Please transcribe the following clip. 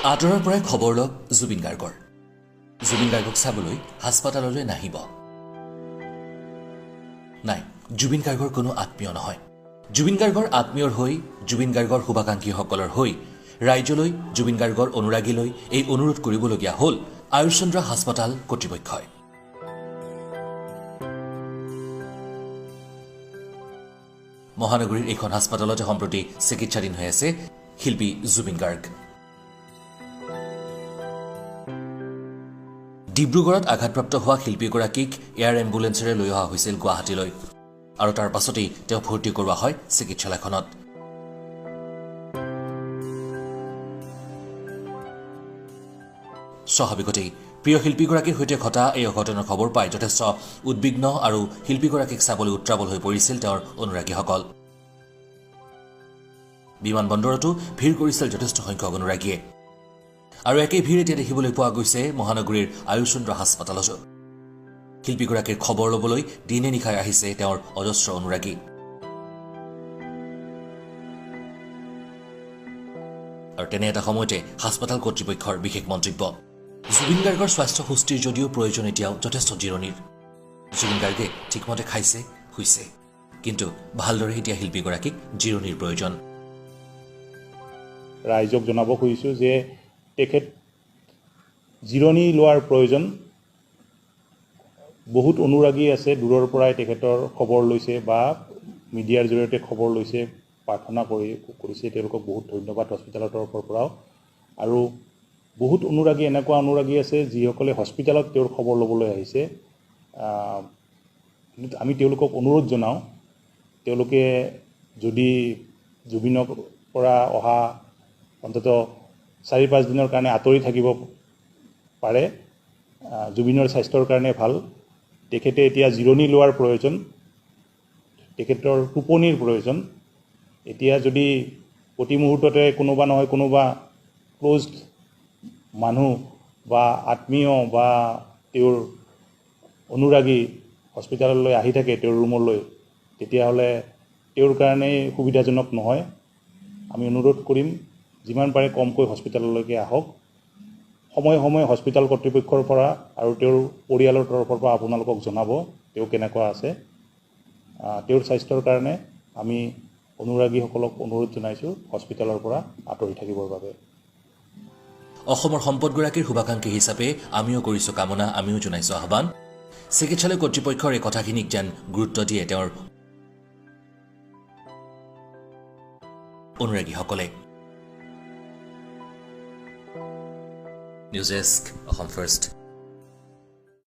আঁতৰৰ পৰাই খবৰ লওক জুবিন গাৰ্গৰ জুবিন গাৰ্গক চাবলৈ হাস্পতাললৈ নাহিব নাই জুবিন গাৰ্গৰ কোনো আত্মীয় নহয় জুবিন গাৰ্গৰ আত্মীয়ৰ হৈ জুবিন গাৰ্গৰ শুভাকাংক্ষীসকলৰ হৈ ৰাজ্যলৈ জুবিন গাৰ্গৰ অনুৰাগীলৈ এই অনুৰোধ কৰিবলগীয়া হ'ল আয়ুষ চন্দ্ৰ হাস্পতাল কৰ্তৃপক্ষই মহানগৰীৰ এইখন হাস্পতালতে সম্প্ৰতি চিকিৎসাধীন হৈ আছে শিল্পী জুবিন গাৰ্গ ডিব্ৰুগড়ত আঘাতপ্ৰাপ্ত হোৱা শিল্পীগৰাকীক এয়াৰ এম্বুলেন্সেৰে লৈ অহা হৈছিল গুৱাহাটীলৈ আৰু তাৰ পাছতেই তেওঁ ভৰ্তি কৰোৱা হয় চিকিৎসালয়খনত স্বাভাৱিকতেই প্ৰিয় শিল্পীগৰাকীৰ সৈতে ঘটা এই অঘটনৰ খবৰ পাই যথেষ্ট উদ্বিগ্ন আৰু শিল্পীগৰাকীক চাবলৈ উত্ৰাৱল হৈ পৰিছিল তেওঁৰ অনুৰাগীসকল বিমানবন্দৰতো ভিৰ কৰিছিল যথেষ্ট সংখ্যক অনুৰাগীয়ে আৰু একেই ভিৰ এতিয়া দেখিবলৈ পোৱা গৈছে মহানগৰীৰ আয়ুষ চন্দ্ৰ হাস্পতালতো শিল্পীগৰাকীৰ খবৰ ল'বলৈ দিনে নিশাই আহিছে তেওঁৰ অজস্ৰ অনুৰাগী আৰু তেনে এটা সময়তে হাস্পতাল কৰ্তৃপক্ষৰ বিশেষ মন্তব্য জুবিন গাৰ্গৰ স্বাস্থ্য সুস্থিৰ যদিও প্ৰয়োজন এতিয়াও যথেষ্ট জিৰণিৰ জুবিন গাৰ্গে ঠিকমতে খাইছে শুইছে কিন্তু ভালদৰে এতিয়া শিল্পীগৰাকীক জিৰণিৰ প্ৰয়োজন ৰাইজক জনাব খুজিছোঁ যে তেখেত জিৰণি লোৱাৰ প্ৰয়োজন বহুত অনুৰাগী আছে দূৰৰ পৰাই তেখেতৰ খবৰ লৈছে বা মিডিয়াৰ জৰিয়তে খবৰ লৈছে প্ৰাৰ্থনা কৰিছে তেওঁলোকক বহুত ধন্যবাদ হস্পিটেলৰ তৰফৰ পৰাও আৰু বহুত অনুৰাগী এনেকুৱা অনুৰাগী আছে যিসকলে হস্পিটেলত তেওঁৰ খবৰ ল'বলৈ আহিছে আমি তেওঁলোকক অনুৰোধ জনাওঁ তেওঁলোকে যদি জুবিনৰ পৰা অহা অন্তত 4-5 দিনৰ কাৰণে আঁতৰি থাকিব পাৰে জুবিনৰ স্বাস্থ্যৰ কাৰণে ভাল তেখেতে এতিয়া জিৰণি লোৱাৰ প্ৰয়োজন তেখেতৰ টোপনিৰ প্ৰয়োজন এতিয়া যদি প্ৰতি মুহূৰ্ততে কোনোবা নহয় কোনোবা ক্লোজড মানুহ বা আত্মীয় বা তেওঁৰ অনুৰাগী হস্পিটেললৈ আহি থাকে তেওঁৰ ৰুমলৈ তেতিয়াহ'লে তেওঁৰ কাৰণে সুবিধাজনক নহয় আমি অনুৰোধ কৰিম যিমান পাৰে কমকৈ হস্পিটেললৈকে আহক সময়ে সময়ে হস্পিটেল কৰ্তৃপক্ষৰ পৰা আৰু তেওঁৰ পৰিয়ালৰ তৰফৰ পৰা আপোনালোকক জনাব তেওঁ কেনেকুৱা আছে তেওঁৰ স্বাস্থ্যৰ কাৰণে আমি অনুৰাগীসকলক অনুৰোধ জনাইছোঁ হস্পিটেলৰ পৰা আঁতৰি থাকিবৰ বাবে অসমৰ সম্পদগৰাকীৰ শুভাকাংক্ষী হিচাপে আমিও কৰিছোঁ কামনা আমিও জনাইছোঁ আহ্বান চিকিৎসালয় কৰ্তৃপক্ষৰ এই কথাখিনিক যেন গুৰুত্ব দিয়ে তেওঁৰ অনুৰাগীসকলে নিউজ ডেস্ক অসম ফাৰ্ষ্ট